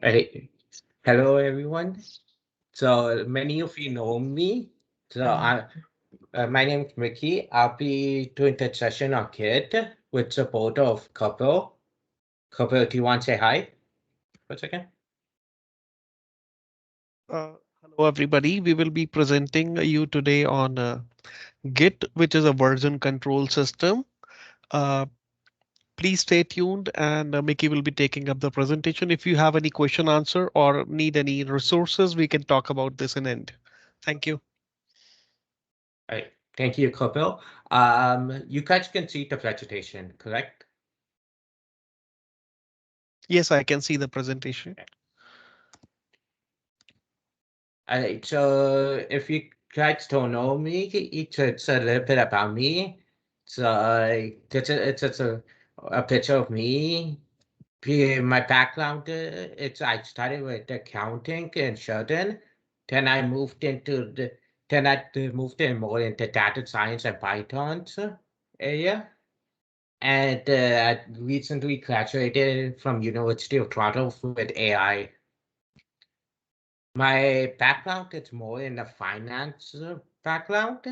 Hey, hello everyone. So many of you know me. My name is Mickey. I'll be doing the session on KIT with support of Couple. Couple, do you want to say hi for a second? Hello, everybody. We will be presenting you today on Git, which is a version control system. Uh, Please stay tuned, and Mickey will be taking up the presentation. If you have any question answer or need any resources, we can talk about this in end. Thank you. All right. Thank you, Couple. You guys can see the presentation, correct? Yes, I can see the presentation. All right. So if you guys don't know me, it's a little bit about me. So it's a picture of me. My background, I started with accounting in Sheldon. Then I moved into then I moved in more into data science and Python's area. And I recently graduated from University of Toronto with AI. My background is more in the finance background,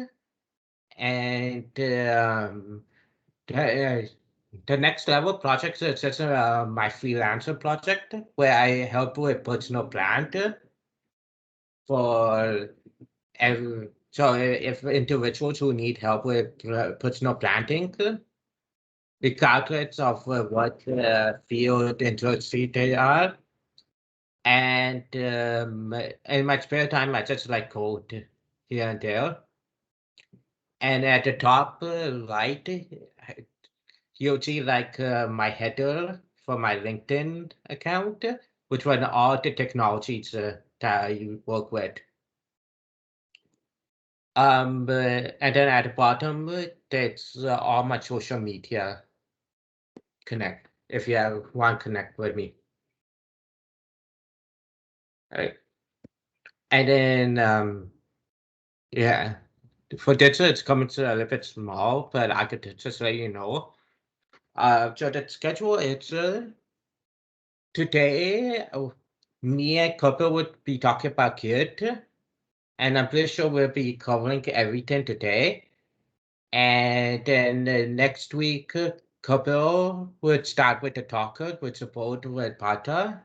and the, the next level project is just my freelancer project where I help with personal plant for so if individuals who need help with personal planting, regardless of what field industry they are. And in my spare time, I just like code here and there. And at the top right, you'll see like my header for my LinkedIn account, which run all the technologies that I work with. And then at the bottom, that's all my social media connect. If you want to connect with me, right? And then yeah, for this it's coming to a little bit small, but I could just let you know. So the schedule is today. Me and couple would be talking about Kit, and I'm pretty sure we'll be covering everything today. And then next week, couple would start with the talker, with support with Pata.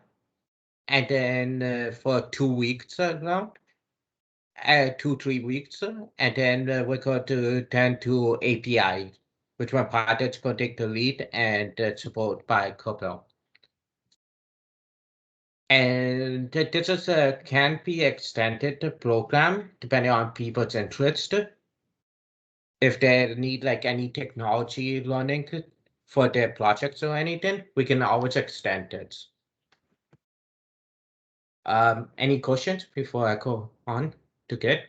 And then for 2 weeks around, 2, 3 weeks, and then we're going to turn to API, which one Pata is going to take the lead and support by couple. And this is can be extended to program depending on people's interest. If they need like any technology learning for their projects or anything, we can always extend it. Any questions before I go on to get?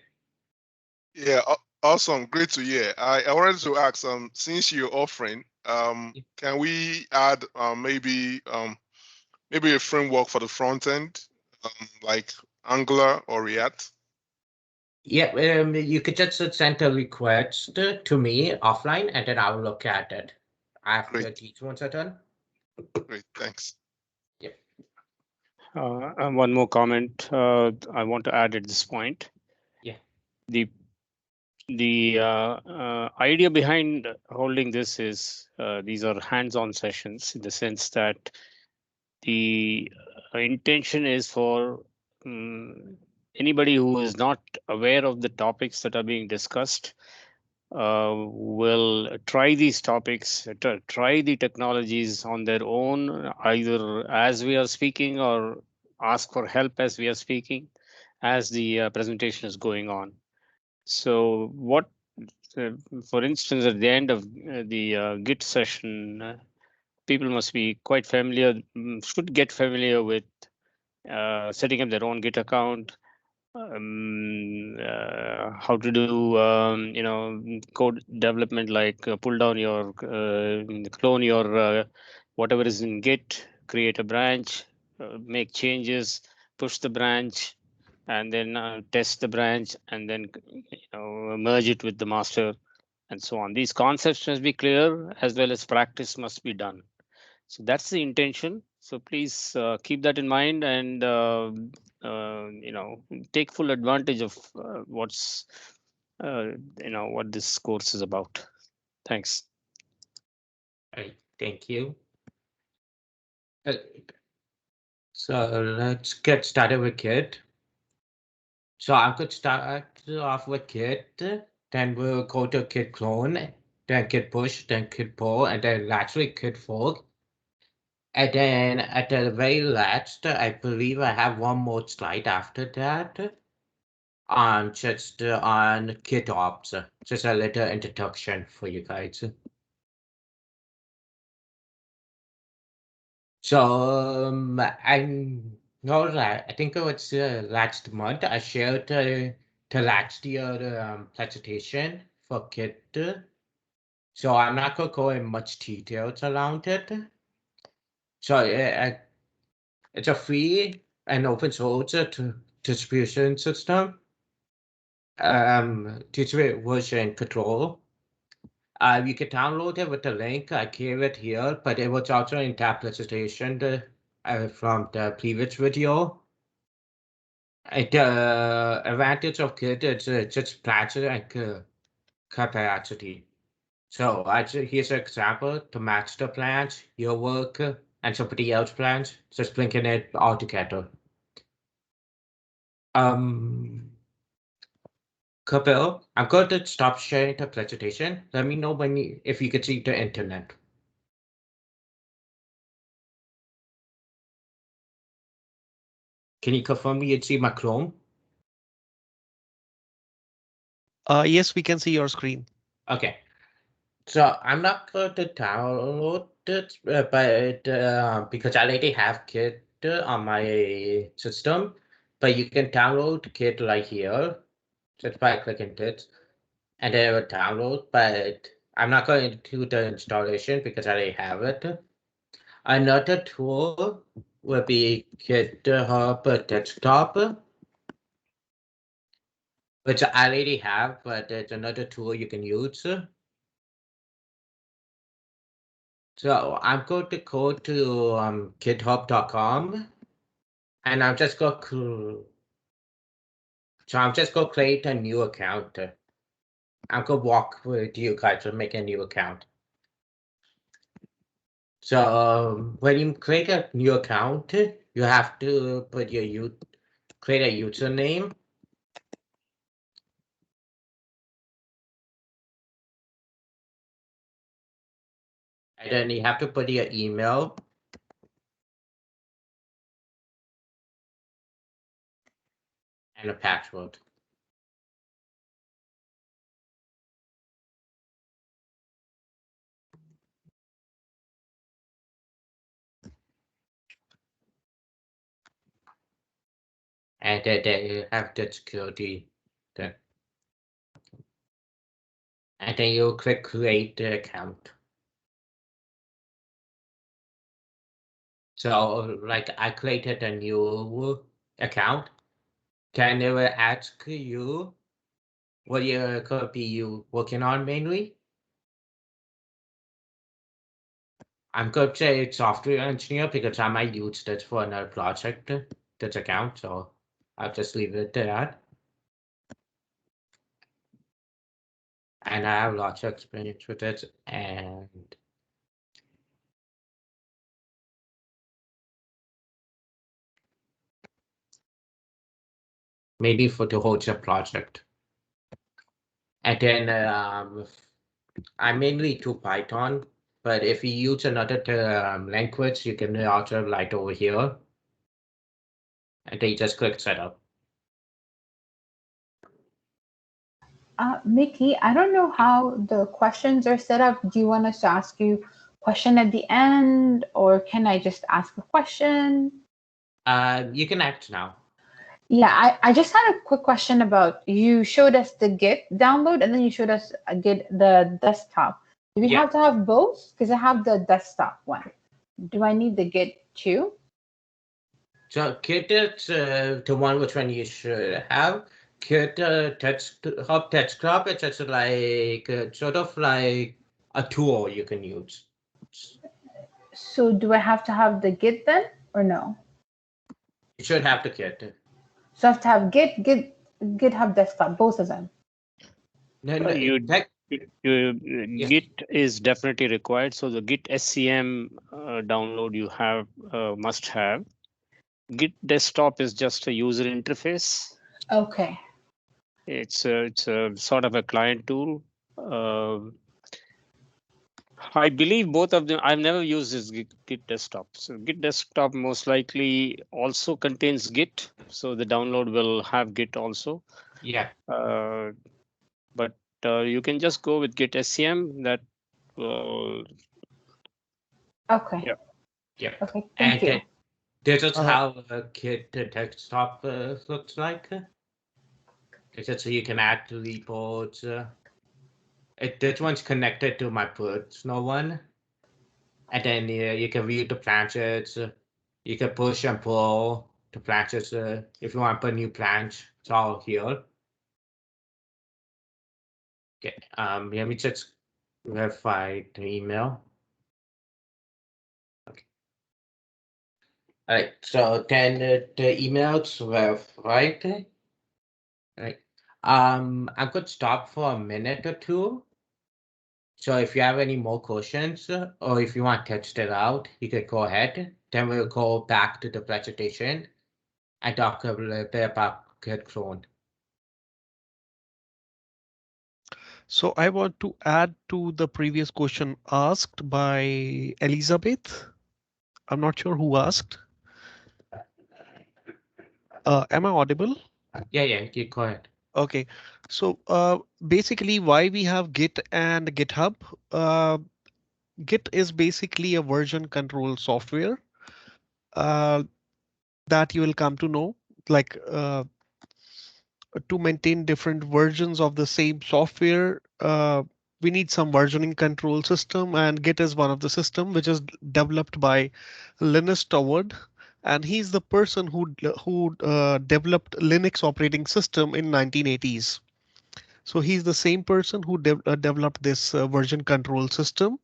Yeah, awesome. Great to hear. I wanted to ask, since you're offering, can we add maybe a framework for the front end, like Angular or React? Yeah, you could just send a request to me offline, and then I'll look at it after Great, these ones are done. great, thanks. Yep. And one more comment I want to add at this point. Yeah. The idea behind holding this is these are hands-on sessions in the sense that the intention is for anybody who is not aware of the topics that are being discussed will try these topics, try the technologies on their own, either as we are speaking or ask for help as we are speaking, as the presentation is going on. So what, for instance, at the end of the Git session, people must be quite familiar, should get familiar with setting up their own Git account, how to do code development, like pull down your clone your whatever is in Git, create a branch, make changes, push the branch, and then test the branch, and then merge it with the master, and so on. These concepts must be clear, as well as practice must be done. So that's the intention. So please keep that in mind and take full advantage of what's what this course is about. Thanks. All right, thank you. So let's get started with GIT. So I could start off with GIT, then we'll go to GIT clone, then GIT push, then GIT pull, and then lastly GIT fork. And then at the very last, I believe I have one more slide after that. Just on GitOps, just a little introduction for you guys. So I know that I think it was last month I shared the last year presentation for Git. So I'm not going to go in much details around it. So it's a free and open source distribution system. Distributed version control. You can download it with the link. I gave it here, but it was also in that presentation from the previous video. The advantage of Git is just platform and capacity. So here's an example to match the plans, your work, and somebody else's plans, just linking it all together. Kapil, I'm going to stop sharing the presentation. Let me know if you can see the internet. Can you confirm you see my Chrome? Yes, we can see your screen. Okay. So I'm not going to download it, but because I already have Git on my system, but you can download Git right here just by clicking it, and then it will download. But I'm not going to do the installation because I already have it. Another tool will be GitHub Desktop, which I already have, but it's another tool you can use. So I'm going to go to github.com, and I'm just going to create a new account. I'm going to walk with you guys to make a new account. So when you create a new account, you have to put create a username. And then you have to put your email. And a password. And then you have the security. And then you click create the account. So like I created a new account. Can it will ask you what you're going to be working on mainly? I'm going to say software engineer because I might use this for another project, this account. So I'll just leave it at that. And I have lots of experience with it. And maybe for the whole project. And then I mainly do Python, but if you use another language, you can also write over here. And then you just click setup. Mickey, I don't know how the questions are set up. Do you want us to ask you a question at the end, or can I just ask a question? You can act now. Yeah, I just had a quick question about, you showed us the Git download and then you showed us the desktop. Do we have to have both? Because I have the desktop one. Do I need the Git too? So Git is the one which one you should have. Git Desktop, it's just like sort of like a tool you can use. So do I have to have the Git then, or no? You should have the Git. So I have to have GitHub desktop, both of them. No, no, Yes. Git is definitely required. So the Git SCM download you have must have. Git desktop is just a user interface. Okay. It's a sort of a client tool. I believe both of them. I've never used this Git desktop. So Git desktop most likely also contains Git. So the download will have Git also. Yeah. But you can just go with Git SCM. That will. Okay. Yeah. Yeah. Okay. Thank you. This is how a Git desktop looks like. So you can add the reports. This one's connected to my personal one. And then you can view the branches. You can push and pull the branches. If you want to put a new branch, it's all here. Okay. Let me just verify the email. Okay. All right. So then the emails verified. All right. I'm going to stop for a minute or two. So if you have any more questions or if you want to test it out, you can go ahead. Then we'll go back to the presentation and talk a little bit about Git clone. So I want to add to the previous question asked by Elizabeth. I'm not sure who asked. Am I audible? Yeah, you go ahead. Okay, so basically why we have Git and GitHub. Git is basically a version control software that you will come to know, like to maintain different versions of the same software. We need some versioning control system, and Git is one of the system which is developed by Linus Torvald, and he's the person who developed Linux operating system in 1980s. So he's the same person who developed this version control system.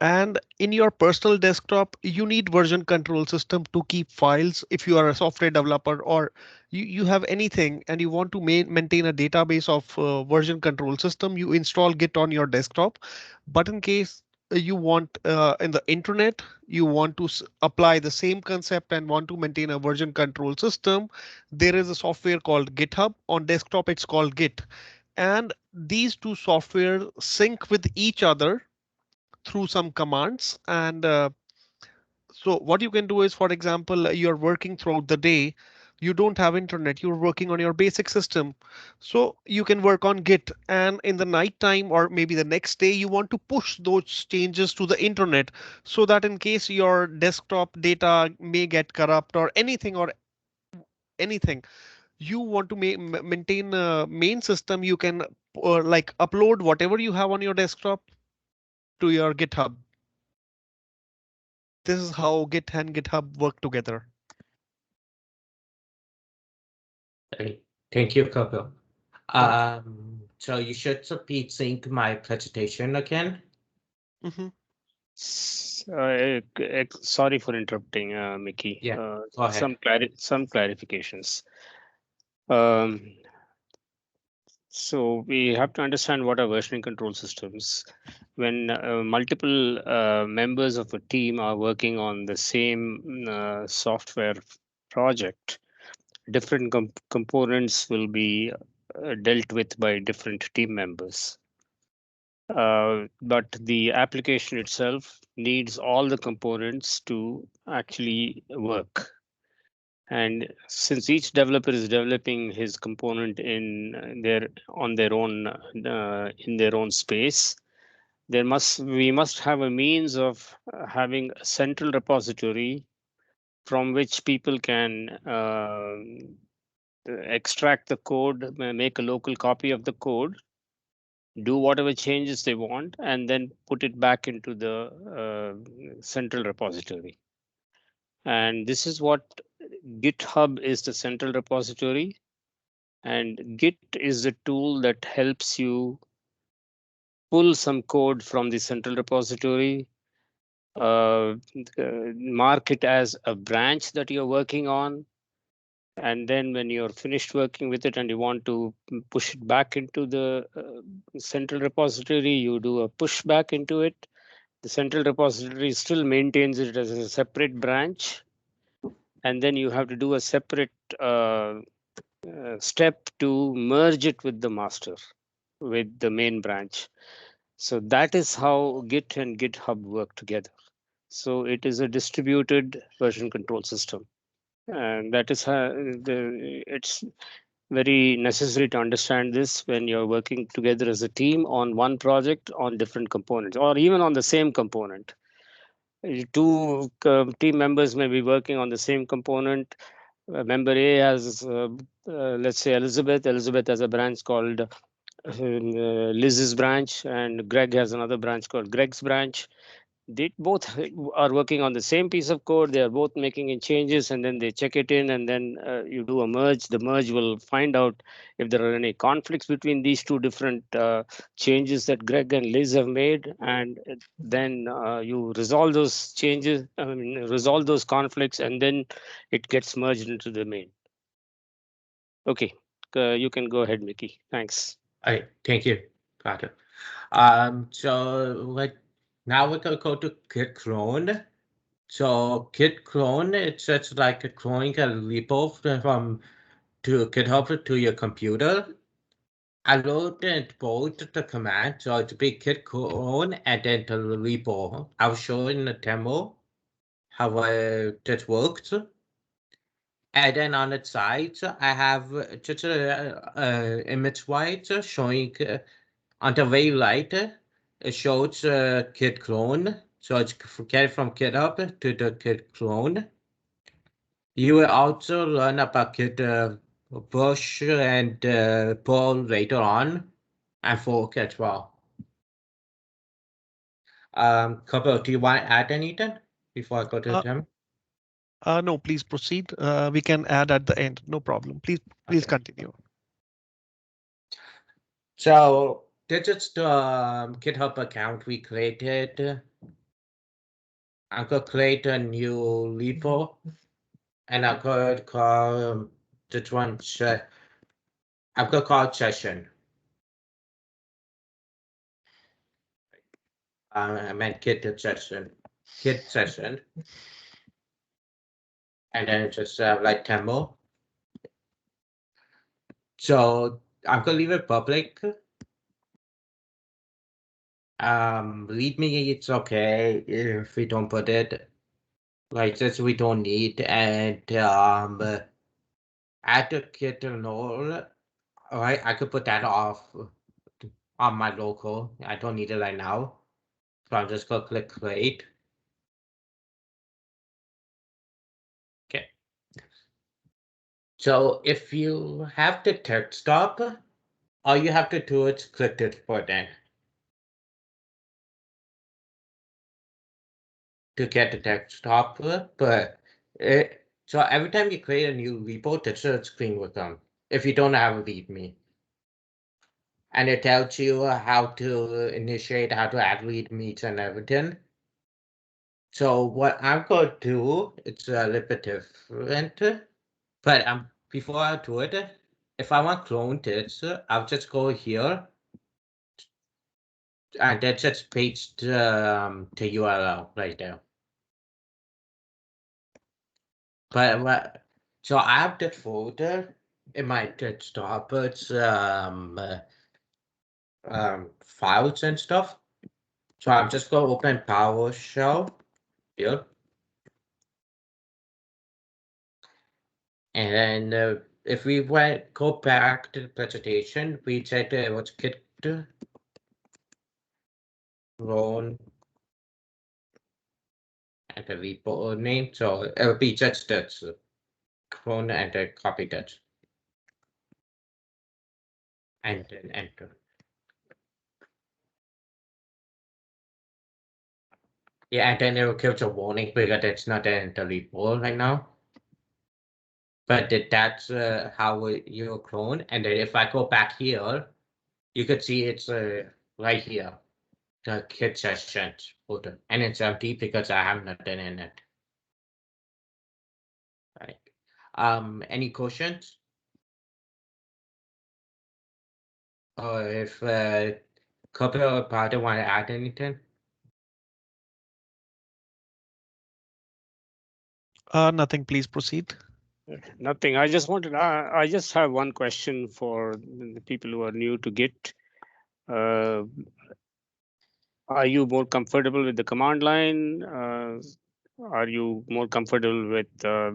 And in your personal desktop, you need version control system to keep files. If you are a software developer or you have anything and you want to maintain a database of version control system, you install Git on your desktop. But in case you want in the internet, you want to apply the same concept and want to maintain a version control system, there is a software called GitHub. On desktop, it's called Git. And these two software sync with each other through some commands. And so what you can do is, for example, you're working throughout the day, you don't have internet, you're working on your basic system. So you can work on Git, and in the night time or maybe the next day, you want to push those changes to the internet so that in case your desktop data may get corrupt or anything, you want to maintain a main system, you can like upload whatever you have on your desktop to your GitHub. This is how Git and GitHub work together. Thank you, Kapil. So you should repeat sync my presentation again. Mm-hmm. Sorry for interrupting, Mickey. Yeah, go ahead. Some clarifications. So we have to understand what are versioning control systems. When multiple members of a team are working on the same software project, different components will be dealt with by different team members. But the application itself needs all the components to actually work. And since each developer is developing his component in their own space, we must have a means of having a central repository from which people can extract the code, make a local copy of the code, do whatever changes they want, and then put it back into the central repository. And this is what GitHub is, the central repository. And Git is the tool that helps you pull some code from the central repository mark it as a branch that you're working on. And then when you're finished working with it and you want to push it back into the central repository, you do a push back into it. The central repository still maintains it as a separate branch. And then you have to do a separate step to merge it with the master, with the main branch. So that is how Git and GitHub work together. So it is a distributed version control system. And that is how it's very necessary to understand this when you're working together as a team on one project on different components, or even on the same component. Two team members may be working on the same component. Member A has, let's say, Elizabeth. Elizabeth has a branch called Liz's branch, and Greg has another branch called Greg's branch. They both are working on the same piece of code. They are both making in changes, and then they check it in, and then you do a merge. The merge will find out if there are any conflicts between these two different changes that Greg and Liz have made, and then you resolve those changes, resolve those conflicts, and then it gets merged into the main. Okay, you can go ahead, Mickey. Thanks. All right, thank you, Carter. So now we're gonna go to Git clone. So Git clone, it's just like cloning a repo from to GitHub to your computer. I wrote both the command, so it's be git clone and then the repo. I'll show in the demo how that works. And then on the side, I have just a image white showing on the very right. It shows git clone, so it's get from GitHub to the git clone. You will also learn about git push and pull later on, and fork as well. Couple, do you want to add anything before I go to them? No, please proceed. We can add at the end. No problem. Please Okay. continue. So this is the GitHub account we created. I'm gonna create a new repo, and I'm gonna call this one. I'm gonna call it session. I meant git session, and then just like demo. So I'm gonna leave it public. README, it's okay if we don't put it like this. We don't need, and add the git null. All right, I could put that off on my local. I don't need it right now, so I'm just gonna click create. Okay. So if you have the text stop, all you have to do is click this button to get the text stop. But so every time you create a new repo, the search screen will come if you don't have a README. And it tells you how to initiate, how to add READMEs and everything. So what I'm going to do, it's a little bit different, but before I do it, if I want to clone this, I'll just go here and then just paste the URL right there. But so I have that folder in my desktop. It's files and stuff. So I'm just going to open PowerShell here. And then if we go back to the presentation, we said it was git clone and the repo name. So it will be just that clone and then copy that. And then enter. Yeah, and then it will give a warning because it's not in the repo right now. But that's how you clone. And then if I go back here, you could see it's right here. the Git sessions folder, and it's empty because I have nothing in it. Right. Any questions? Or if Kapil or Pata want to add anything? Nothing, please proceed. Nothing. I just wanted. I just have one question for the people who are new to Git. Are you more comfortable with the command line? Are you more comfortable with the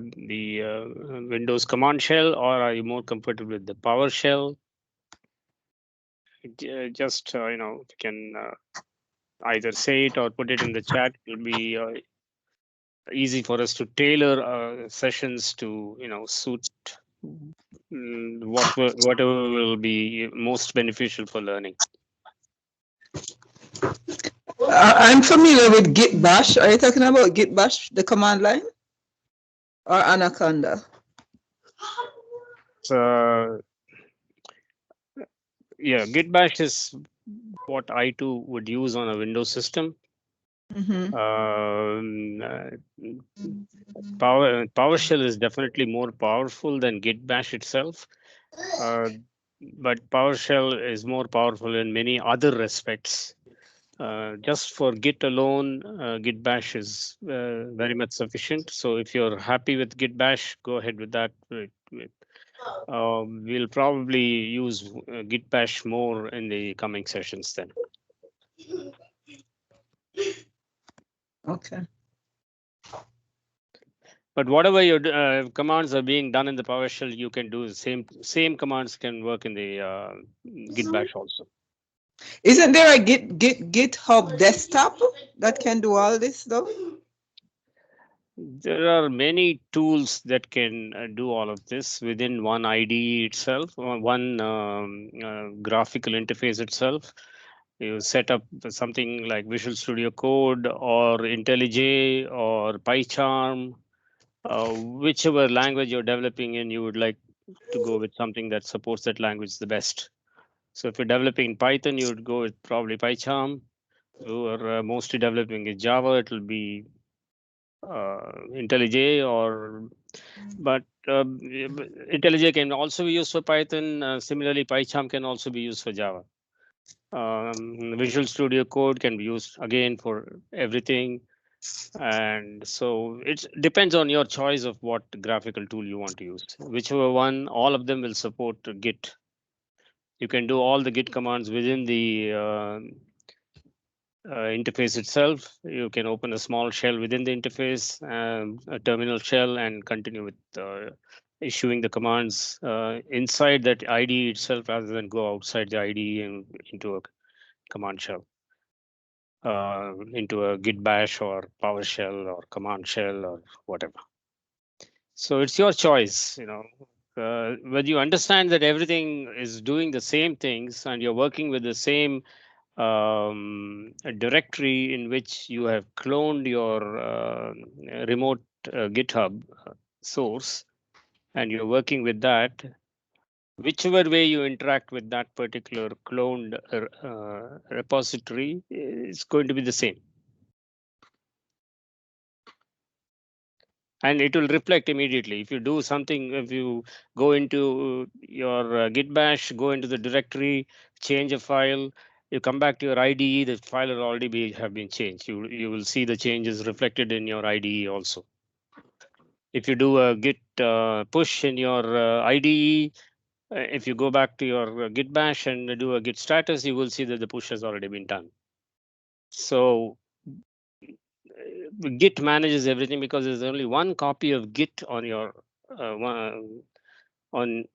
Windows command shell, or are you more comfortable with the PowerShell? Just you know, you can either say it or put it in the chat. It will be easy for us to tailor sessions to suit whatever will be most beneficial for learning. I'm familiar with Git Bash. Are you talking about Git Bash, the command line, or Anaconda? Yeah, Git Bash is what I too would use on a Windows system. Mm-hmm. PowerShell is definitely more powerful than Git Bash itself, but PowerShell is more powerful in many other respects. Just for Git alone, Git Bash is very much sufficient. So if you're happy with Git Bash, go ahead with that. We'll probably use Git Bash more in the coming sessions then. Okay. But whatever your commands are being done in the PowerShell, you can do the same commands can work in the Git Bash also. Isn't there a GitHub desktop that can do all this though? There are many tools that can do all of this within one IDE itself, one graphical interface itself. You set up something like Visual Studio Code or IntelliJ or PyCharm, whichever language you're developing in, you would like to go with something that supports that language the best. So if you're developing in Python, you would go with probably PyCharm. If you are mostly developing in Java, it will be IntelliJ but IntelliJ can also be used for Python. Similarly, PyCharm can also be used for Java. Visual Studio Code can be used again for everything. And so it depends on your choice of what graphical tool you want to use. Whichever one, all of them will support Git. You can do all the Git commands within the interface itself. You can open a small shell within the interface, a terminal shell, and continue with issuing the commands inside that IDE itself rather than go outside the IDE and into a command shell, into a Git Bash or PowerShell or command shell or whatever. So it's your choice, whether you understand that everything is doing the same things and you're working with the same a directory in which you have cloned your remote GitHub source, and you're working with that. Whichever way you interact with that particular cloned repository is going to be the same. And it will reflect immediately. If you do something, if you go into your Git Bash, go into the directory, change a file, you come back to your IDE, the file will already have been changed. You will see the changes reflected in your IDE also. If you do a Git push in your IDE, if you go back to your Git Bash and do a Git status, you will see that the push has already been done. So Git manages everything because there's only one copy of Git on your on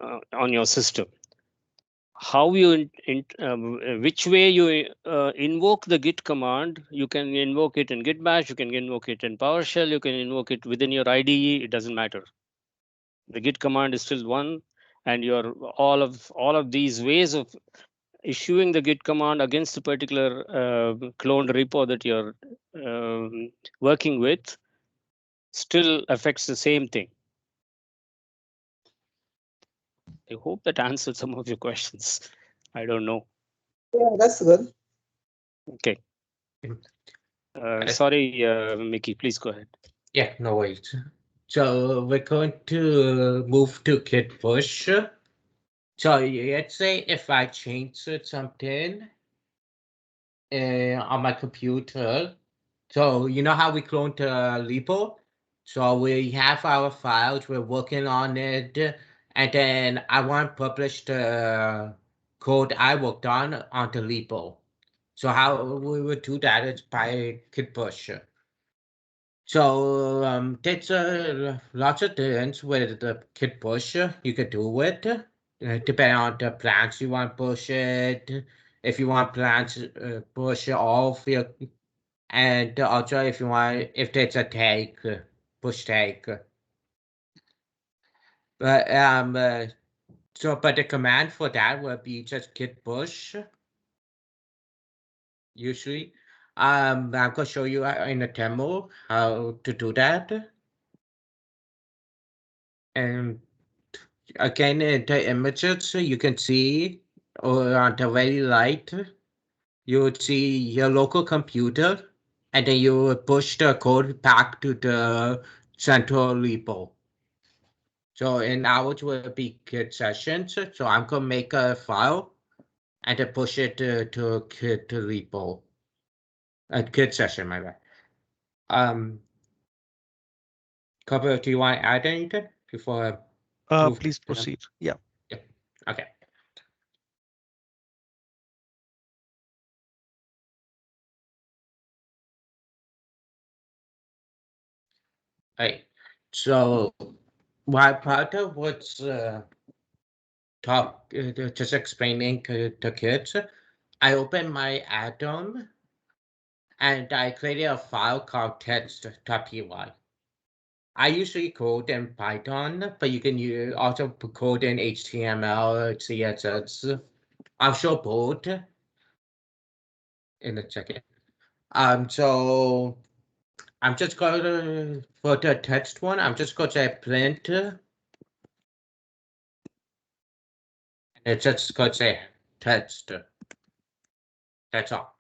your system. How you which way you invoke the Git command, you can invoke it in Git Bash, you can invoke it in PowerShell, you can invoke it within your IDE. It doesn't matter. The Git command is still one, and your all of these ways of issuing the Git command against a particular cloned repo that you're working with still affects the same thing. I hope that answered some of your questions. I don't know. Yeah, that's good. Okay. Sorry, Mickey, please go ahead. Yeah, no worries. So we're going to move to Git push. So let's say if I change something on my computer. So you know how we cloned Lipo? So we have our files, we're working on it, and then I want to publish the code I worked on onto Lipo. So how we would do that is by Git push. So there's lots of things with the Git push you could do with, depending on the plans you want to push it. If you want plans, push all of your, and also if you want, if there's a tag, push tag. But but the command for that would be just git push. Usually, I'm gonna show you in a demo how to do that. And again, in the images you can see, or on the very right, you would see your local computer, and then you would push the code back to the central repo. So in ours will be Git sessions. So I'm gonna make a file and then push it to Git repo. A Git session, my bad. Copper, do you want to add anything before I move Please to them? proceed. Yeah. Yeah. Okay. Hey, so while part of what's just explaining to kids, I opened my Atom and I created a file called text.py. I usually code in Python, but you can also code in HTML, CSS. I'll show both in a second. So I'm just going to, for the text one, I'm just going to say print. And it's just going to say text. That's all.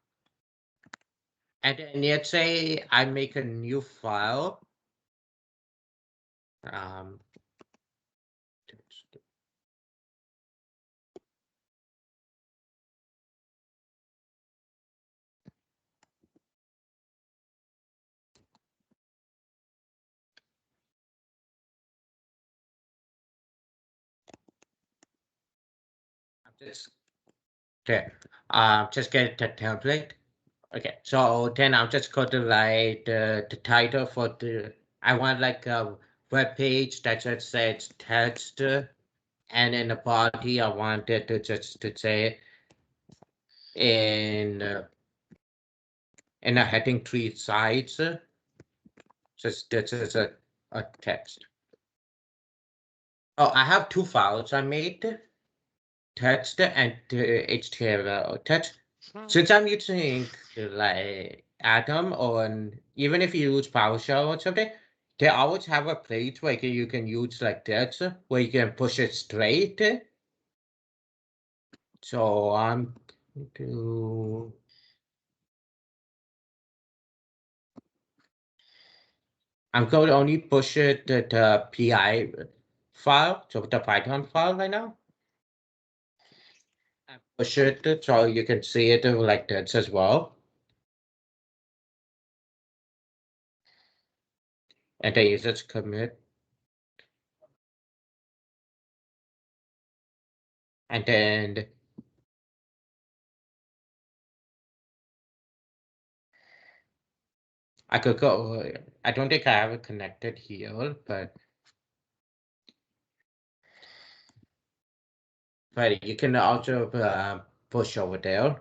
And then let's say I make a new file. Just get the template. Okay, so then I'll just go to write the title for the, I want like a web page that just says text, and in the body I want it to just to say in a heading 3 sides, just this is a text. Oh, I have two files I made, text and HTML text. Since I'm using like Atom, or even if you use PowerShell or something, they always have a place where you can use like this, where you can push it straight. So I'm going to only push it to the PI file, so the Python file right now. I push it so you can see it like this as well. And then you just commit. And then I could go, I don't think I have it connected here, but you can also push over there.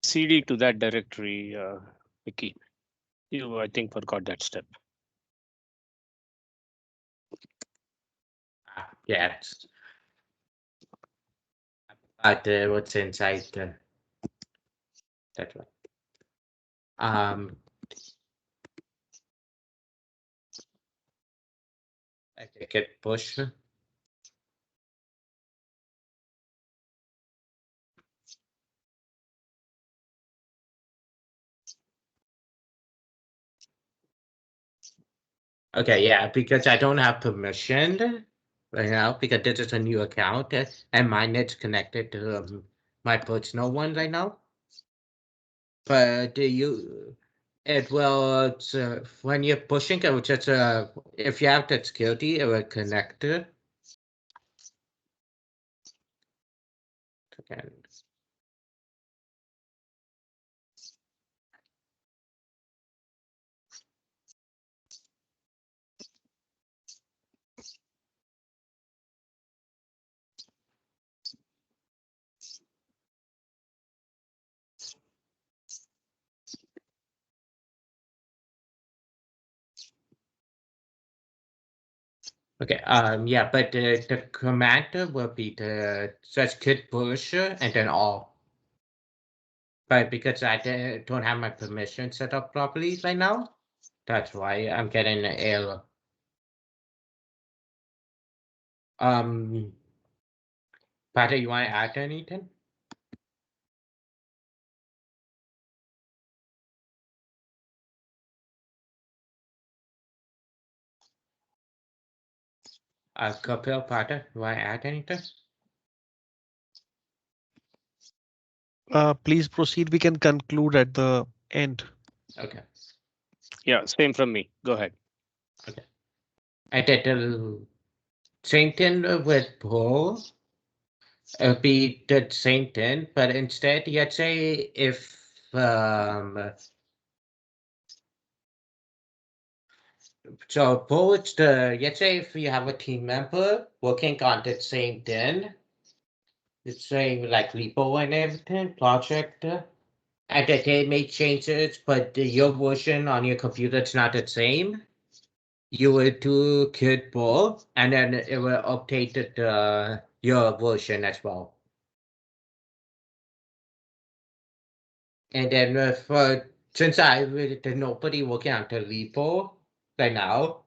CD to that directory, Mickey. You, I think, forgot that step. Yes. But what's inside that one? I think it push. Okay, yeah, because I don't have permission right now because this is a new account and mine is connected to my personal one right now. But it will when you're pushing it will just if you have that security it will connect it. Again. Okay, yeah, but the command will be the such git push and then all. But because I don't have my permission set up properly right now, that's why I'm getting an error. Pata, you want to add anything? Kapil, Pata, you want to add anything? Please proceed. We can conclude at the end. Okay. Yeah, same from me. Go ahead. Okay. I did the same thing with Pull. Be the same thing, but instead, let's say if so Pull it's the let's say if you have a team member working on the same thing, it's saying like repo and everything project. And that they made changes, but your version on your computer is not the same. You will do git pull, and then it will update your version as well. And then since there's nobody working on the repo right now,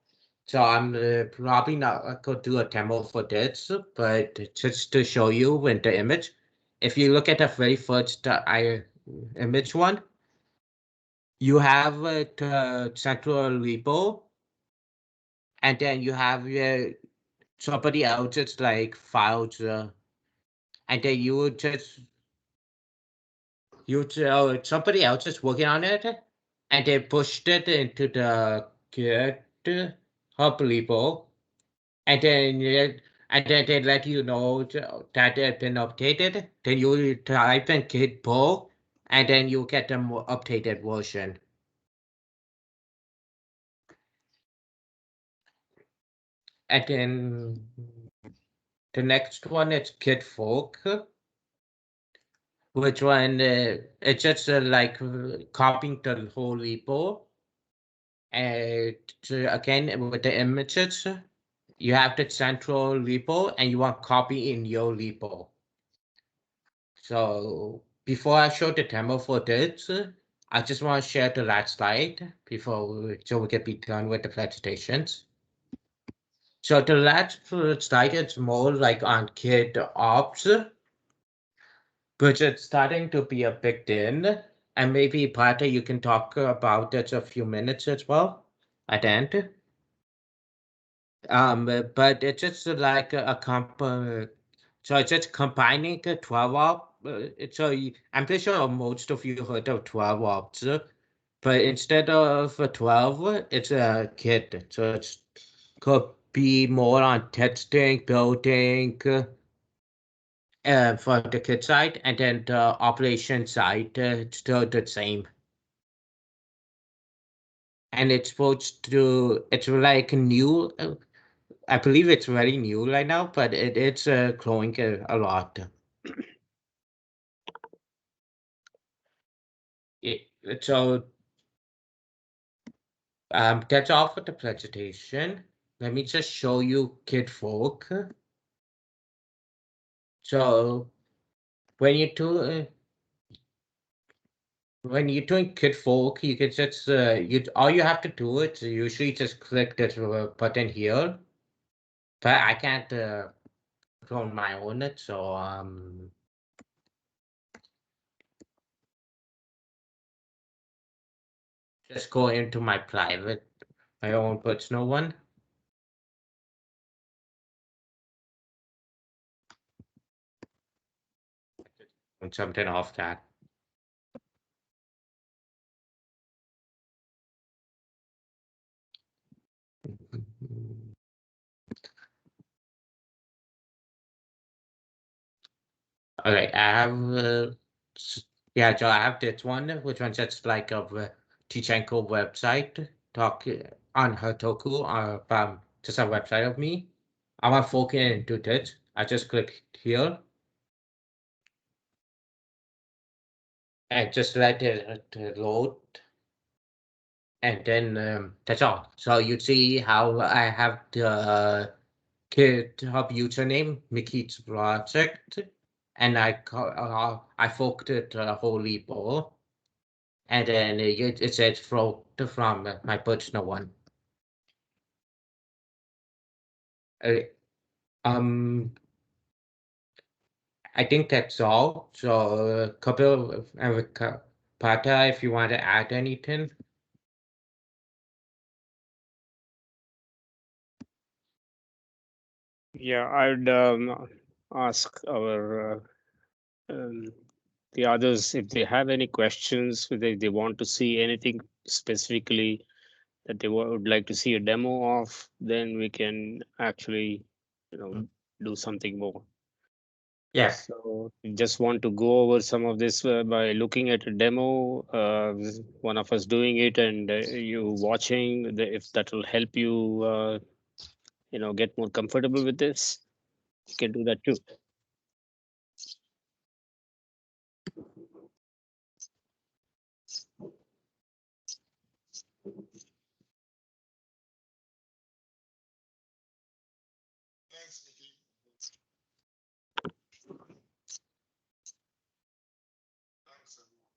so I'm probably not going to do a demo for this, but just to show you in the image, if you look at the very first image one, you have the central repo, and then you have somebody else's like files, and then you would just somebody else is working on it, and they pushed it into the Git hub repo, and then they let you know that it's been updated. Then you type in git pull, and then you get the more updated version. And then the next one is git fork, which one it's just like copying the whole repo. And again with the images, you have the central repo and you want copy in your repo. So before I show the demo for this, I just want to share the last slide so we can be done with the presentations. So the last slide is more like on GitOps, which is starting to be a big thing. And maybe Pata, you can talk about it a few minutes as well at the end. But it's just like so it's just combining the 12 op. I'm pretty sure most of you heard of 12 ops, but instead of a 12, it's a kit. So it's could be more on testing, building, for the kit side, and then the operation side, it's still the same. And it's supposed to, it's like new. I believe it's very new right now, but it's growing a lot. So that's all for the presentation. Let me just show you GIT Fork. So when you do when you're doing GIT Fork, you can just all you have to do is usually just click this button here. But I can't control my own it, so just go into my private, my own personal one. And something off that. All right, I have yeah, so I have this one, which one's just like a Tichenko website talk on Hertoku, just a website of me. I want to focus into this. I just click here and just let it load, and then that's all. So you see how I have the GitHub username, Mickey's project, and I forked it whole repo, and then it says forked from my personal one. I think that's all. So, couple Pata, if you want to add anything. Yeah, I'd ask our the others if they have any questions, whether they want to see anything specifically that they would like to see a demo of, then we can actually, do something more. Yes. So just want to go over some of this by looking at a demo, one of us doing it and you watching, if that will help you, get more comfortable with this, you can do that too. Thanks, Mickey. Thanks, everyone.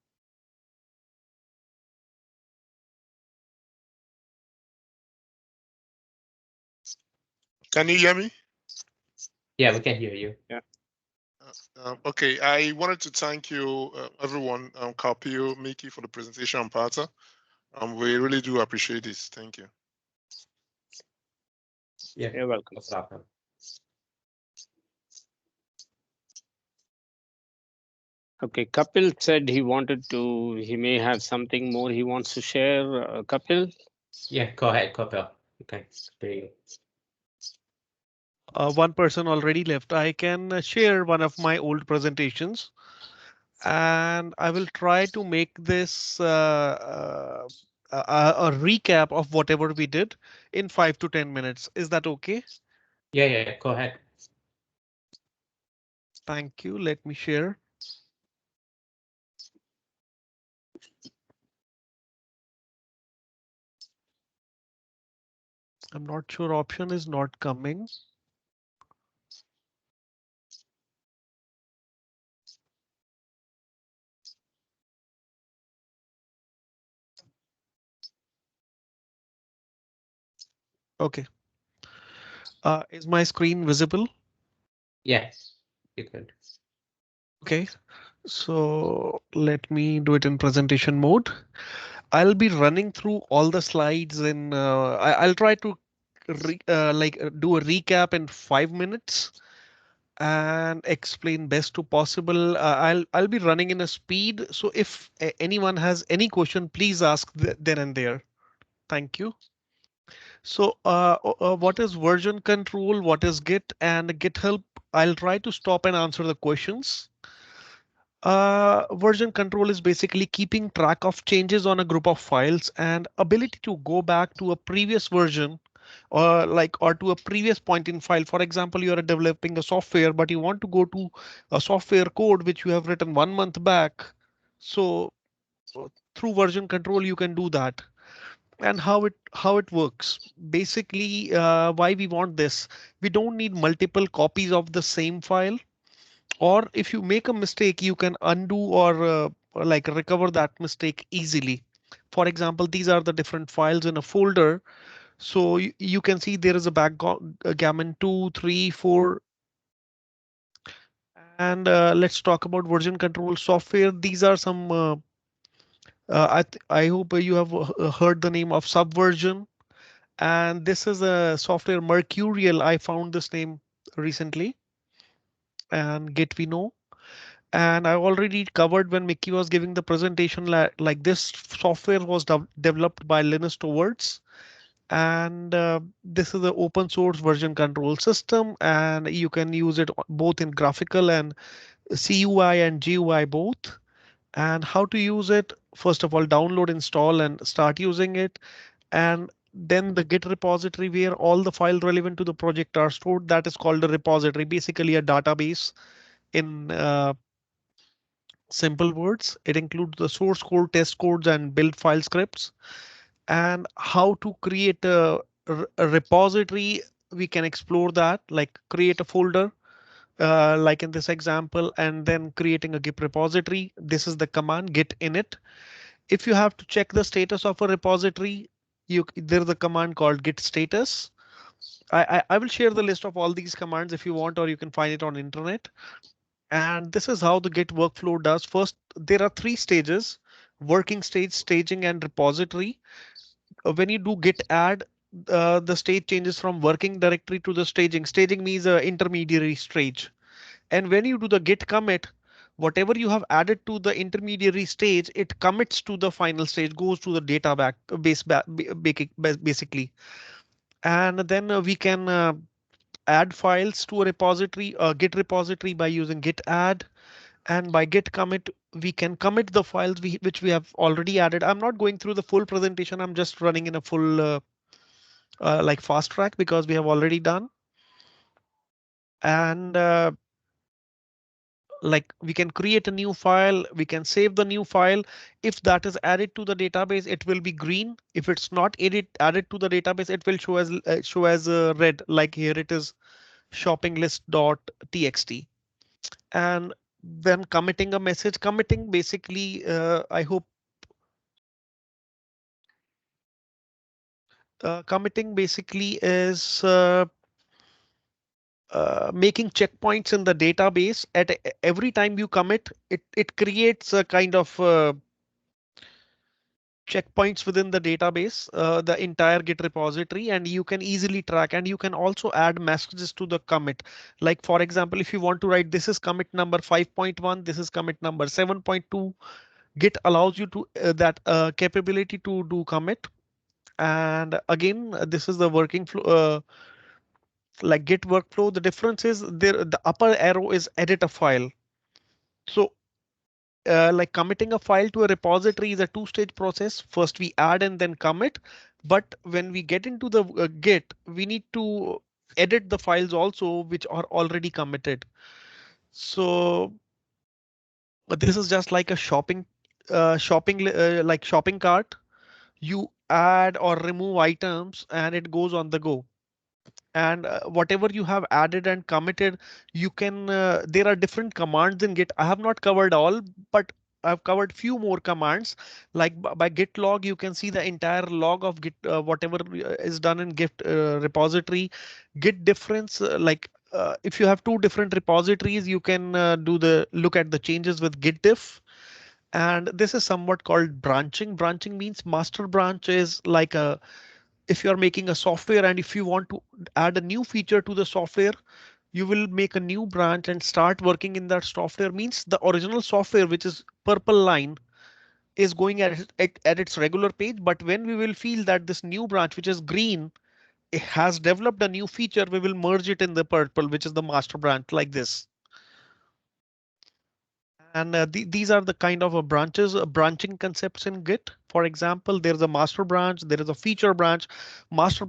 Can you hear me? Yeah, we can hear you. Yeah. Okay, I wanted to thank you, everyone, Carpio, Mickey, for the presentation and Pata. We really do appreciate this. Thank you. Yeah, You're welcome. no problem. Okay, Kapil said he may have something more he wants to share. Kapil? Yeah, go ahead, Kopil. Okay, there you One person already left. I can share one of my old presentations, and I will try to make this a recap of whatever we did in 5 to 10 minutes. Is that okay? Yeah, go ahead. Thank you. Let me share. I'm not sure option is not coming. Okay. Is my screen visible? Yes, you could. Okay, so let me do it in presentation mode. I'll be running through all the slides in I'll try to do a recap in 5 minutes and explain best to possible. I'll be running in a speed. So if anyone has any question, please ask then and there. Thank you. So what is version control? What is Git and Git help? I'll try to stop and answer the questions. Version control is basically keeping track of changes on a group of files and ability to go back to a previous version or to a previous point in file. For example, you are developing a software, but you want to go to a software code which you have written 1 month back. So through version control, you can do that. And how it works. Basically, why we want this? We don't need multiple copies of the same file. Or if you make a mistake, you can undo or like recover that mistake easily. For example, these are the different files in a folder. So you can see there is a backgammon 2, 3, 4. And let's talk about version control software. These are some, I hope you have heard the name of Subversion. And this is a software Mercurial. I found this name recently. And Git we know. And I already covered when Mickey was giving the presentation, like this software was developed by Linus Torvalds. And this is the open source version control system, and you can use it both in graphical and CUI and GUI both. And how to use it? First of all, download, install, and start using it. And then the Git repository where all the files relevant to the project are stored. That is called a repository, basically a database in simple words. It includes the source code, test codes, and build file scripts. And how to create a repository, we can explore that, like create a folder, like in this example, and then creating a Git repository. This is the command git init. If you have to check the status of a repository, there's a command called git status. I will share the list of all these commands if you want, or you can find it on internet. And this is how the Git workflow does. First, there are 3 stages: working stage, staging, and repository. When you do git add, the stage changes from working directory to the staging. Staging means intermediary stage. And when you do the git commit, whatever you have added to the intermediary stage, it commits to the final stage, goes to the basically. And then we can add files to a repository, a Git repository, by using git add. And by git commit, we can commit the files which we have already added. I'm not going through the full presentation. I'm just running in a full like fast track because we have already done. And like we can create a new file, we can save the new file. If that is added to the database, it will be green. If it's not added to the database, it will show as red, like here it is shopping list.txt. And then committing a message. Committing basically, I hope committing basically is making checkpoints in the database. At every time you commit, it creates a kind of checkpoints within the database, the entire Git repository, and you can easily track. And you can also add messages to the commit. Like for example, if you want to write this is commit number 5.1, this is commit number 7.2, Git allows you to that capability to do commit. And again, this is the working flow, like Git workflow. The difference is there, the upper arrow is edit a file. So like committing a file to a repository is a 2-stage process. First we add and then commit. But when we get into the Git, we need to edit the files also which are already committed. So this is just like a shopping like shopping cart. You add or remove items and it goes on the go. And whatever you have added and committed, you can there are different commands in Git. I have not covered all, but I've covered few more commands. Like by git log, you can see the entire log of Git, whatever is done in Git repository. Git difference, like if you have 2 different repositories, you can look at the changes with git diff. And this is somewhat called branching. Branching means master branch is like a, if you're making a software and if you want to add a new feature to the software, you will make a new branch and start working in that software. Means the original software, which is purple line, is going at its regular page. But when we will feel that this new branch, which is green, it has developed a new feature, we will merge it in the purple, which is the master branch, like this. And these are the kind of branching concepts in Git. For example, there's a master branch, there is a feature branch. Branch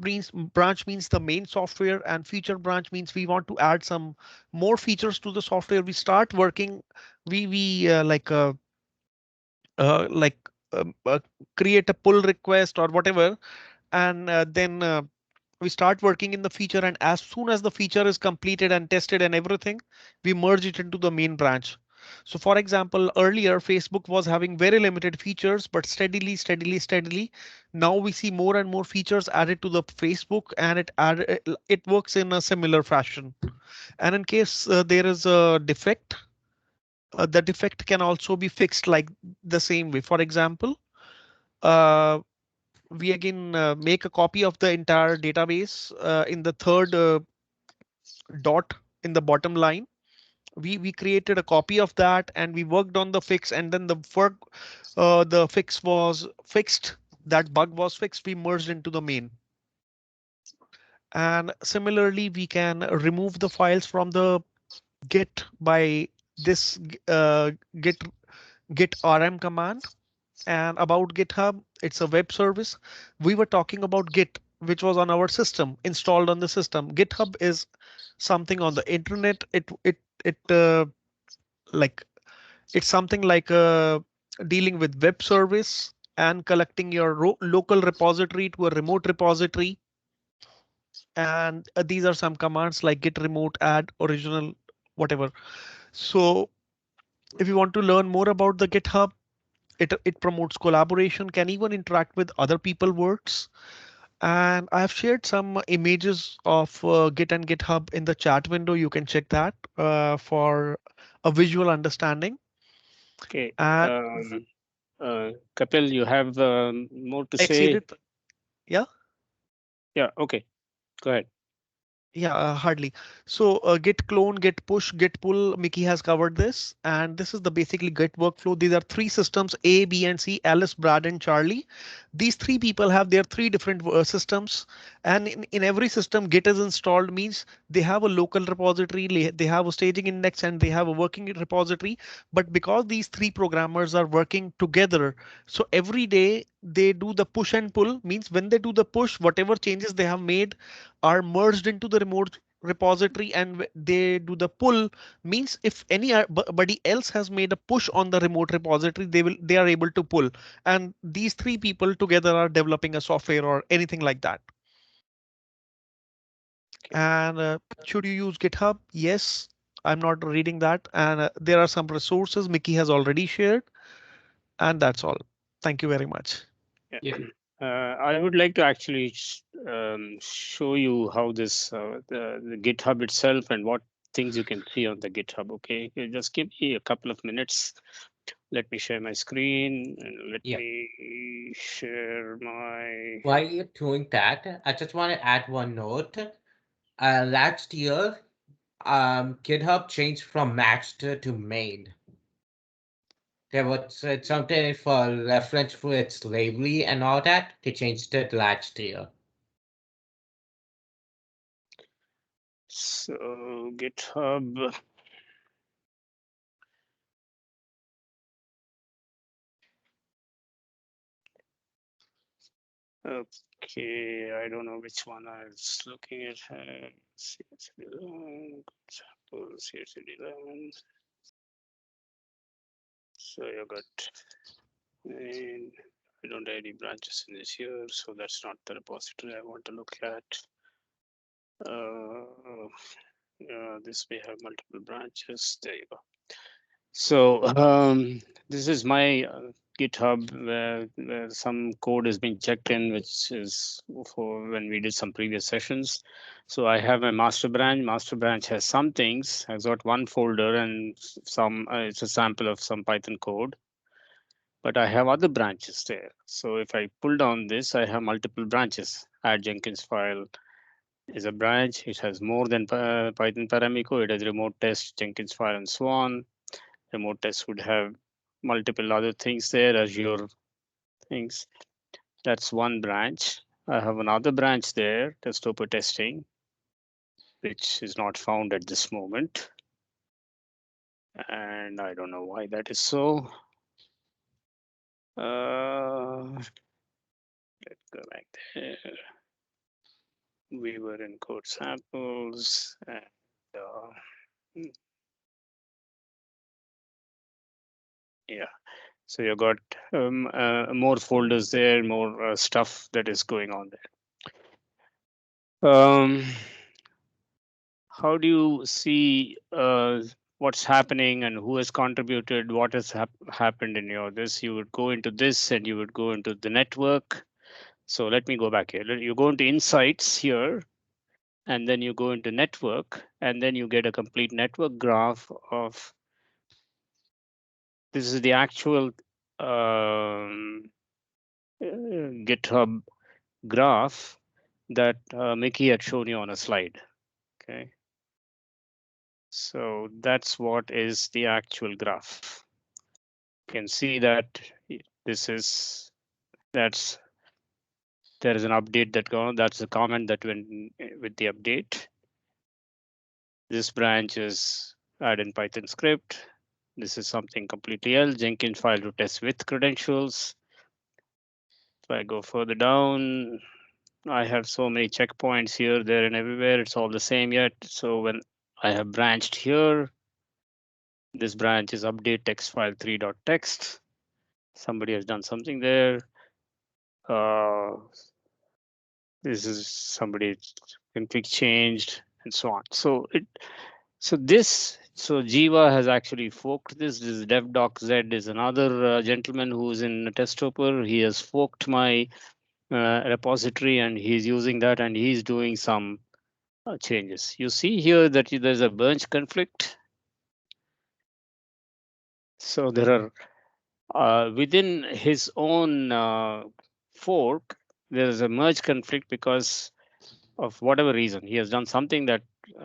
means the main software, and feature branch means we want to add some more features to the software. We start working, we like create a pull request or whatever, and then we start working in the feature. And as soon as the feature is completed and tested and everything, we merge it into the main branch. So for example, earlier Facebook was having very limited features, but steadily, now we see more and more features added to the Facebook, and it works in a similar fashion. And in case there is a defect, the defect can also be fixed like the same way. For example, we again make a copy of the entire database in the third dot in the bottom line. We created a copy of that and we worked on the fix, and then the fix was fixed. That bug was fixed. We merged into the main. And similarly, we can remove the files from the Git by this git rm command. And about GitHub, it's a web service. We were talking about Git, which was on our system, installed on the system. GitHub is something on the internet. Like it's something like dealing with web service and collecting your local repository to a remote repository. And these are some commands like git remote, add original, whatever. So if you want to learn more about the GitHub, it promotes collaboration, can even interact with other people works. And I've shared some images of Git and GitHub in the chat window. You can check that for a visual understanding. Okay. And Kapil, you have more to say? exceeded. Yeah. Yeah. Okay. Go ahead. Yeah, hardly. So git clone, git push, git pull, Mickey has covered this. And this is the basically Git workflow. These are three systems, A, B, and C, Alice, Brad, and Charlie. These three people have their three different systems. And in every system, Git is installed means they have a local repository, they have a staging index, and they have a working repository. But because these three programmers are working together, so every day they do the push and pull, means when they do the push, whatever changes they have made are merged into the remote repository, and they do the pull means if anybody else has made a push on the remote repository, they are able to pull, and these three people together are developing a software or anything like that. Okay. And should you use GitHub? Yes, I'm not reading that, and there are some resources Mickey has already shared, and that's all. Thank you very much. Yeah. I would like to actually show you how this the GitHub itself and what things you can see on the GitHub. Okay, you just give me a couple of minutes. Let me share my screen and let me share my. While you're doing that, I just want to add one note. Last year, GitHub changed from master to main. There was something for reference for its slavery and all that. They changed it last year. So GitHub. Okay, I don't know which one I was looking at. So you got, and I don't have any branches in this here, so that's not the repository I want to look at. This may have multiple branches. There you go. So this is my GitHub where some code is being checked in, which is for when we did some previous sessions. So I have my master branch. Master branch has some things. Has got one folder and some. It's a sample of some Python code. But I have other branches there. So if I pull down this, I have multiple branches. Add Jenkins file is a branch. It has more than Python Paramiko. It has remote test, Jenkins file, and so on. Remote test would have multiple other things there, Azure things. That's one branch. I have another branch there, Testoper testing, which is not found at this moment. And I don't know why that is so. Let's go back there. We were in code samples and yeah, so you got more folders there, more stuff that is going on there. How do you see what's happening and who has contributed, what has happened in your this, you would go into this and you would go into the network. So let me go back here. You go into insights here, and then you go into network, and then you get a complete network graph of this is the actual GitHub graph that Mickey had shown you on a slide. Okay. So that's what is the actual graph. You can see that this is there is an update that go. That's the comment that went with the update. This branch is add in Python script. This is something completely else. Jenkins file to test with credentials. If I go further down, I have so many checkpoints here, there, and everywhere. It's all the same yet. So when I have branched here, this branch is update text file 3.txt. Somebody has done something there. This is somebody config changed and so on. So Jiva has actually forked this. This dev.z is another gentleman who's in Testoper. He has forked my repository and he's using that and he's doing some changes. You see here that there's a branch conflict. So there are within his own fork, there's a merge conflict because of whatever reason. He has done something that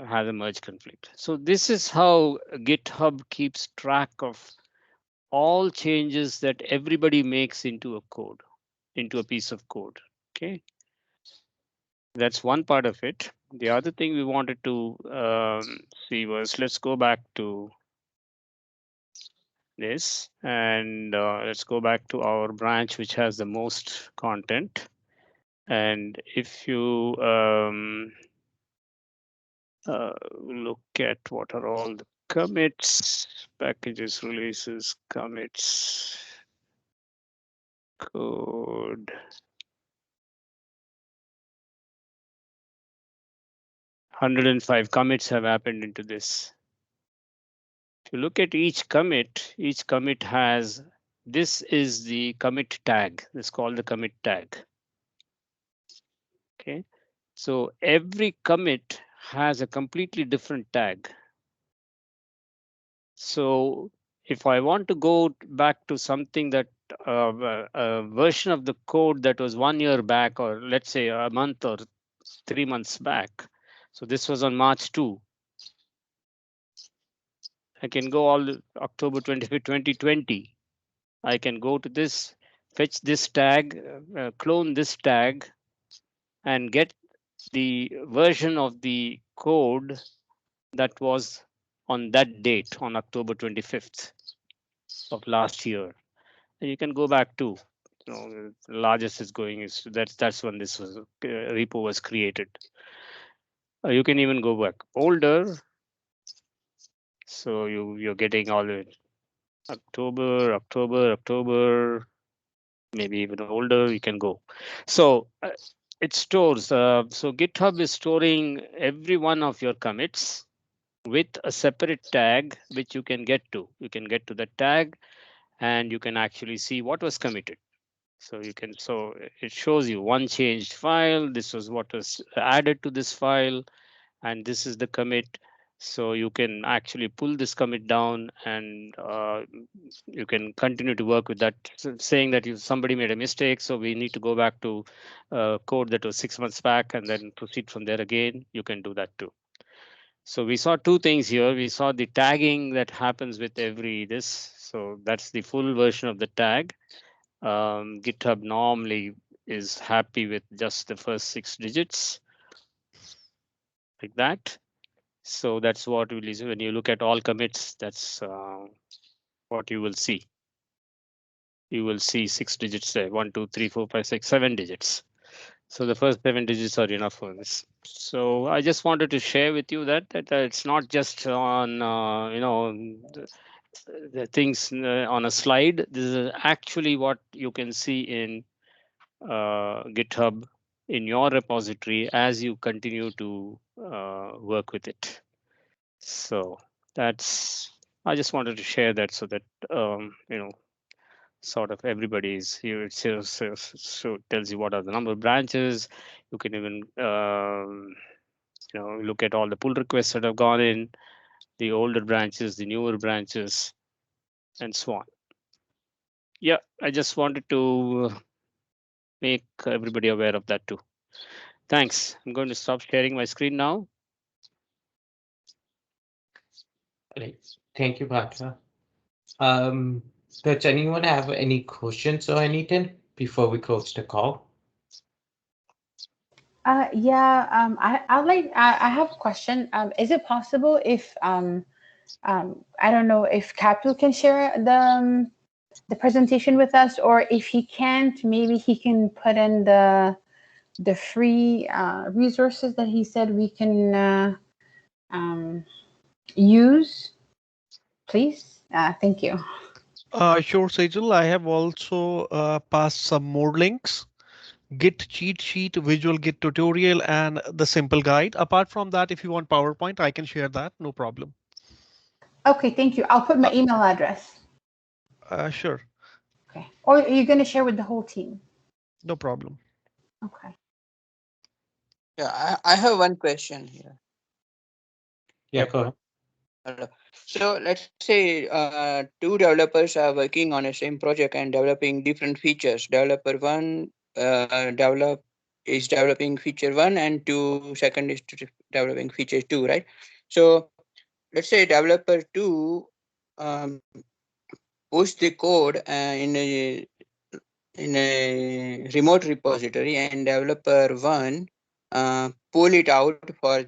has a merge conflict. So this is how GitHub keeps track of all changes that everybody makes into a code, into a piece of code. Okay. That's one part of it. The other thing we wanted to see was, let's go back to this and let's go back to our branch, which has the most content. And if you look at what are all the commits, packages, releases, commits, code. "105 commits have happened into this. If you look at each commit has, this is the commit tag. This is called the commit tag. Okay, so every commit has a completely different tag. So if I want to go back to something that a version of the code that was 1 year back, or let's say a month or 3 months back. So this was on March 2. I can go all October 25th, 2020. I can go to this, fetch this tag, clone this tag, and get the version of the code that was on that date, on October 25th of last year. And you can go back to, the largest is going is that's when this was repo was created. You can even go back older. So you're getting all the October, maybe even older, you can go. So it stores. So GitHub is storing every one of your commits with a separate tag, which you can get to. You can get to the tag and you can actually see what was committed. So you can, so it shows you one changed file. This was what was added to this file, and this is the commit. So you can actually pull this commit down and you can continue to work with that, saying that if somebody made a mistake, so we need to go back to code that was 6 months back and then proceed from there again. You can do that too. So we saw two things here. We saw the tagging that happens with every this. So that's the full version of the tag. GitHub normally is happy with just the first 6 digits like that. So that's what will is when you look at all commits, that's what you will see. You will see 6 digits there, 1, 2, 3, 4, 5, 6, 7 digits. So the first 7 digits are enough for this. So I just wanted to share with you that it's not just on the things on a slide. This is actually what you can see in GitHub in your repository as you continue to work with it. So I just wanted to share that so that sort of everybody's here. It so it tells you what are the number of branches. You can even look at all the pull requests that have gone in, the older branches, the newer branches, and so on. Yeah, I just wanted to make everybody aware of that too. Thanks. I'm going to stop sharing my screen now. Thank you, Batra. Does anyone have any questions or anything before we close the call? Yeah, I have a question. Is it possible if I don't know if Capital can share the presentation with us, or if he can't, maybe he can put in the free resources that he said we can use, please. Thank you. Sure, Sejal. I have also passed some more links. Git cheat sheet, visual Git tutorial, and the simple guide. Apart from that, if you want PowerPoint, I can share that. No problem. Okay, thank you. I'll put my email address. Sure. Okay. Or are you going to share with the whole team? No problem. Okay. Yeah, I have one question here. Yeah, go ahead. Hello. So let's say two developers are working on a same project and developing different features. Developer one is developing feature one, and second is developing feature two, right? So let's say developer two push the code in a remote repository, and developer one pull it out for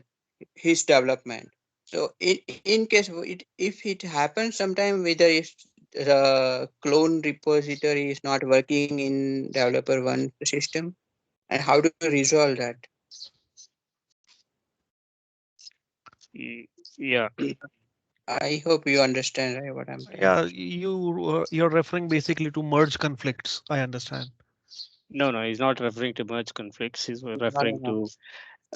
his development. So in case if it happens sometime, whether if the clone repository is not working in developer one system, and how do you resolve that? Yeah. I hope you understand, right, what I'm Yeah, saying. you're referring basically to merge conflicts. I understand. No, he's not referring to merge conflicts. He's referring No.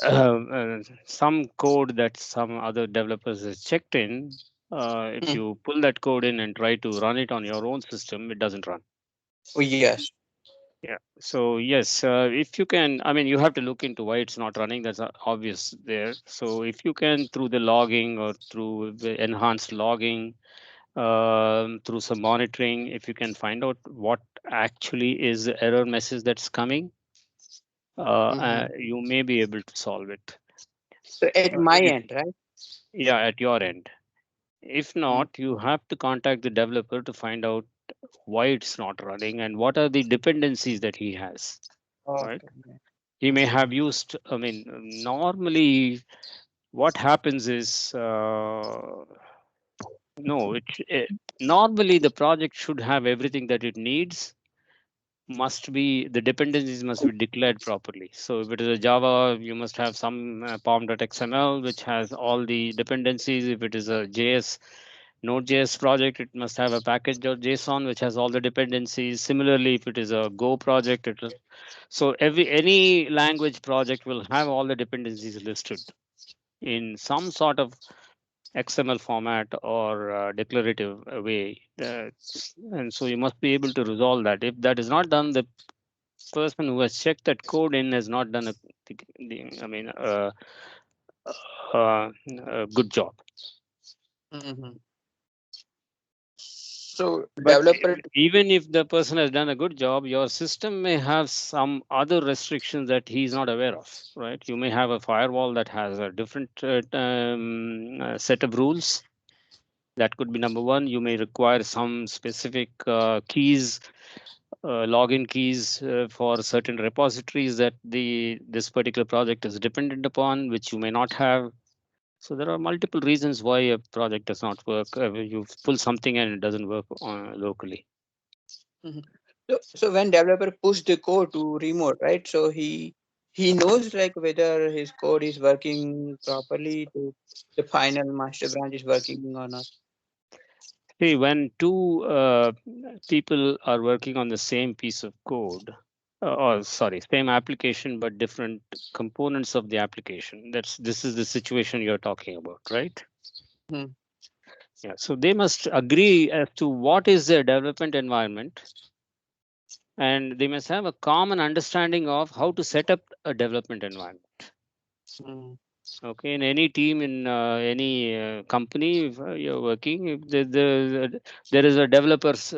to some code that some other developers has checked in. If you pull that code in and try to run it on your own system, it doesn't run. Oh, yes. Yeah. So yes, if you can, I mean, you have to look into why it's not running. That's obvious there. So if you can, through the logging or through the enhanced logging, through some monitoring, if you can find out what actually is the error message that's coming, you may be able to solve it. So at my end, right? Yeah, at your end. If not, you have to contact the developer to find out why it's not running and what are the dependencies that he has. Right? He may have used, I mean, normally what happens is, normally the project should have everything that it needs. The dependencies must be declared properly. So if it is a Java, you must have some pom.xml which has all the dependencies. If it is a Node.js project, it must have a package.json which has all the dependencies. Similarly, if it is a Go project, so any language project will have all the dependencies listed in some sort of XML format or declarative way. And so you must be able to resolve that. If that is not done, the person who has checked that code in has not done a good job. So But developer, even if the person has done a good job, your system may have some other restrictions that he's not aware of, right? You may have a firewall that has a different set of rules. That could be number one. You may require some specific keys, login keys for certain repositories that this particular project is dependent upon, which you may not have. So there are multiple reasons why a project does not work. You pull something and it doesn't work locally. So when developer push the code to remote, right? So he knows like whether his code is working properly, to the final master branch is working or not. See, when two people are working on the same piece of code, same application, but different components of the application, this is the situation you're talking about, right? Yeah, so they must agree as to what is their development environment, and they must have a common understanding of how to set up a development environment. Okay, in any team, in any company, if you're working, if there is a developer's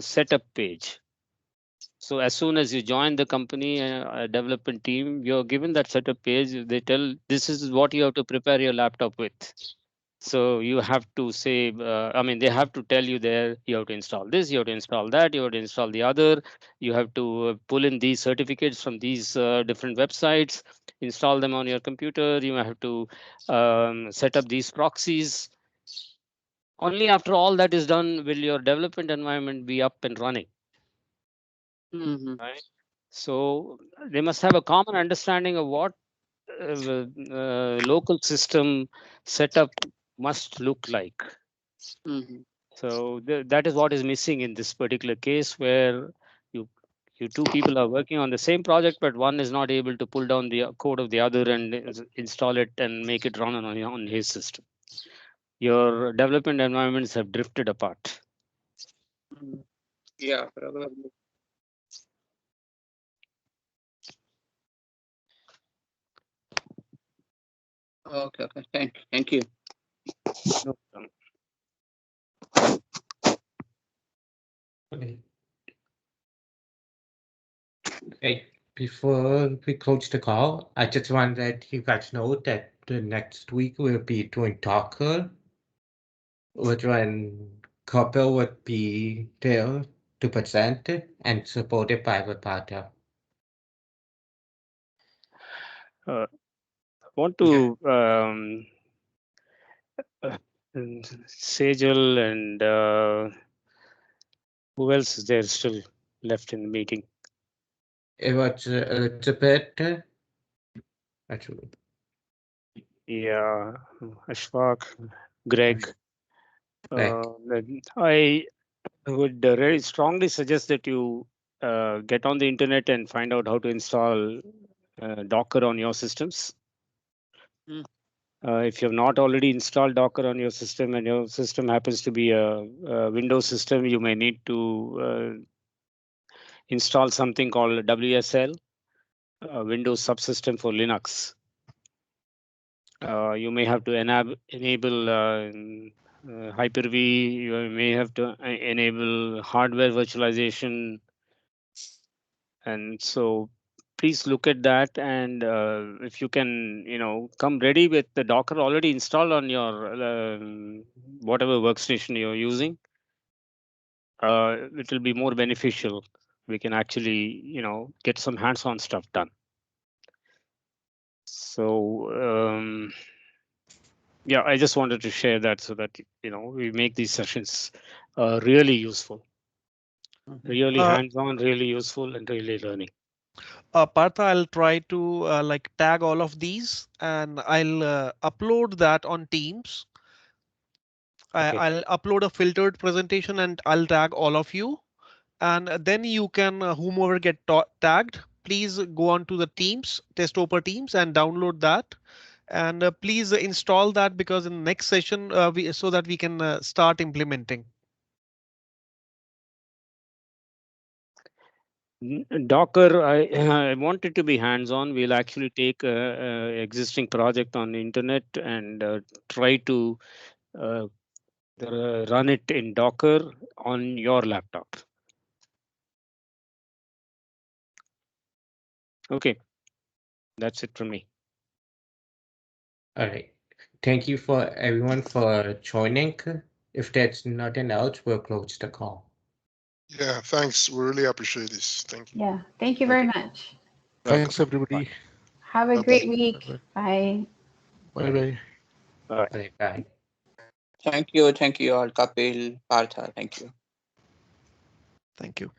setup page. So as soon as you join the company, a development team, you're given that setup page. They tell this is what you have to prepare your laptop with. So you have to say, I mean, they have to tell you there, you have to install this, you have to install that, you have to install the other, you have to pull in these certificates from these different websites, install them on your computer, you have to set up these proxies. Only after all that is done will your development environment be up and running. Right? So they must have a common understanding of what local system setup must look like. So that is what is missing in this particular case, where you two people are working on the same project, but one is not able to pull down the code of the other and install it and make it run on his system. Your development environments have drifted apart. Yeah, probably. Okay, thank you. No problem. Okay. Okay. Before we close the call, I just want to let you guys know that the next week we'll be doing Docker, which one Couple would be there to present and supported by the partner. Want to Sejal and who else is there still left in the meeting? It was Elizabeth, actually. Yeah, Ashfaq, Greg. Greg. I would very strongly suggest that you get on the internet and find out how to install Docker on your systems. If you have not already installed Docker on your system and your system happens to be a Windows system, you may need to install something called WSL, Windows Subsystem for Linux. You may have to enable Hyper-V, you may have to enable hardware virtualization. And so please look at that, and if you can, come ready with the Docker already installed on your whatever workstation you're using, it will be more beneficial. We can actually, get some hands-on stuff done. So yeah, I just wanted to share that so that we make these sessions really useful, really hands-on, really useful, and really learning. Partha, I'll try to like tag all of these and I'll upload that on Teams. Okay. I'll upload a filtered presentation and I'll tag all of you. And then you can, whomever get tagged, please go on to the Teams, Testoper Teams, and download that. And please install that, because in the next session, so that we can start implementing. Docker, I want it to be hands-on. We'll actually take a existing project on the internet and try to run it in Docker on your laptop. Okay, that's it from me. All right. Thank you for everyone for joining. If there's nothing else, we'll close the call. Yeah, thanks. We really appreciate this. Thank you. Yeah. Thank you very much. Thanks, everybody. Have a Bye-bye. great week. Bye. Bye-bye. Bye. Thank you all, Kapil, Partha. Thank you. Thank you.